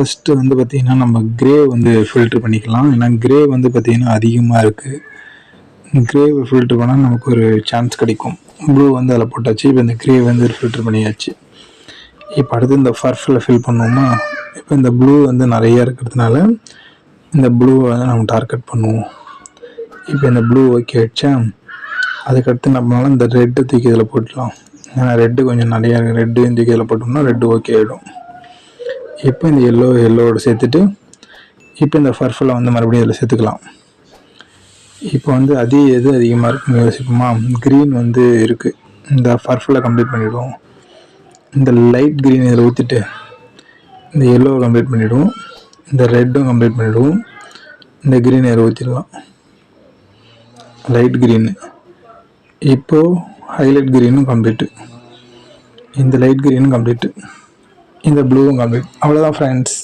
First வந்து பார்த்திங்கன்னா நம்ம கிரே வந்து ஃபில்ட்ரு பண்ணிக்கலாம். ஏன்னா கிரே வந்து பார்த்திங்கன்னா அதிகமாக இருக்குது. கிரேவை ஃபில்ட்ரு பண்ணால் நமக்கு ஒரு சான்ஸ் கிடைக்கும். ப்ளூ வந்து அதில் போட்டாச்சு. இப்போ இந்த கிரே வந்து ஃபில்ட்ரு பண்ணியாச்சு. இப்போ அடுத்து இந்த ஃபர்ஃபில் ஃபில் பண்ணுவோமா. இப்போ இந்த ப்ளூ வந்து நிறையா இருக்கிறதுனால இந்த ப்ளூவை வந்து நம்ம டார்கெட் பண்ணுவோம். இப்போ இந்த ப்ளூ ஓகே ஆகிடுச்சா. அதுக்கடுத்து நம்மளால இந்த ரெட்டு தூக்கி இதில் போட்டுடலாம். ஏன்னா ரெட்டு கொஞ்சம் நிறையா இருக்குது. ரெட்டு தூக்கி இதில் போட்டோம்னா ரெட்டு ஓகே ஆகிடும். இப்போ இந்த எல்லோவோட சேர்த்துட்டு இப்போ இந்த ஃபர்ஃபில் வந்து மறுபடியும் இதில் சேர்த்துக்கலாம். இப்போ வந்து எது அதிகமாக இருக்குன்னு யோசிப்போமா. க்ரீன் வந்து இருக்குது. இந்த ஃபர்ஃபில் கம்ப்ளீட் பண்ணிவிடுவோம். இந்த லைட் க்ரீன் இதில் ஊற்றிட்டு இந்த எல்லோவை கம்ப்ளீட் பண்ணிவிடுவோம். இந்த ரெட்டும் கம்ப்ளீட் பண்ணிவிடுவோம். இந்த க்ரீன் இதில் ஊற்றிடலாம். Light green. இப்போது ஹைலைட் க்ரீனும் கம்ப்ளீட்டு. இந்த லைட் க்ரீனும் கம்ப்ளீட்டு. இந்த ப்ளூவும் கம்ப்ளீட். அவ்வளோதான் ஃப்ரெண்ட்ஸ்.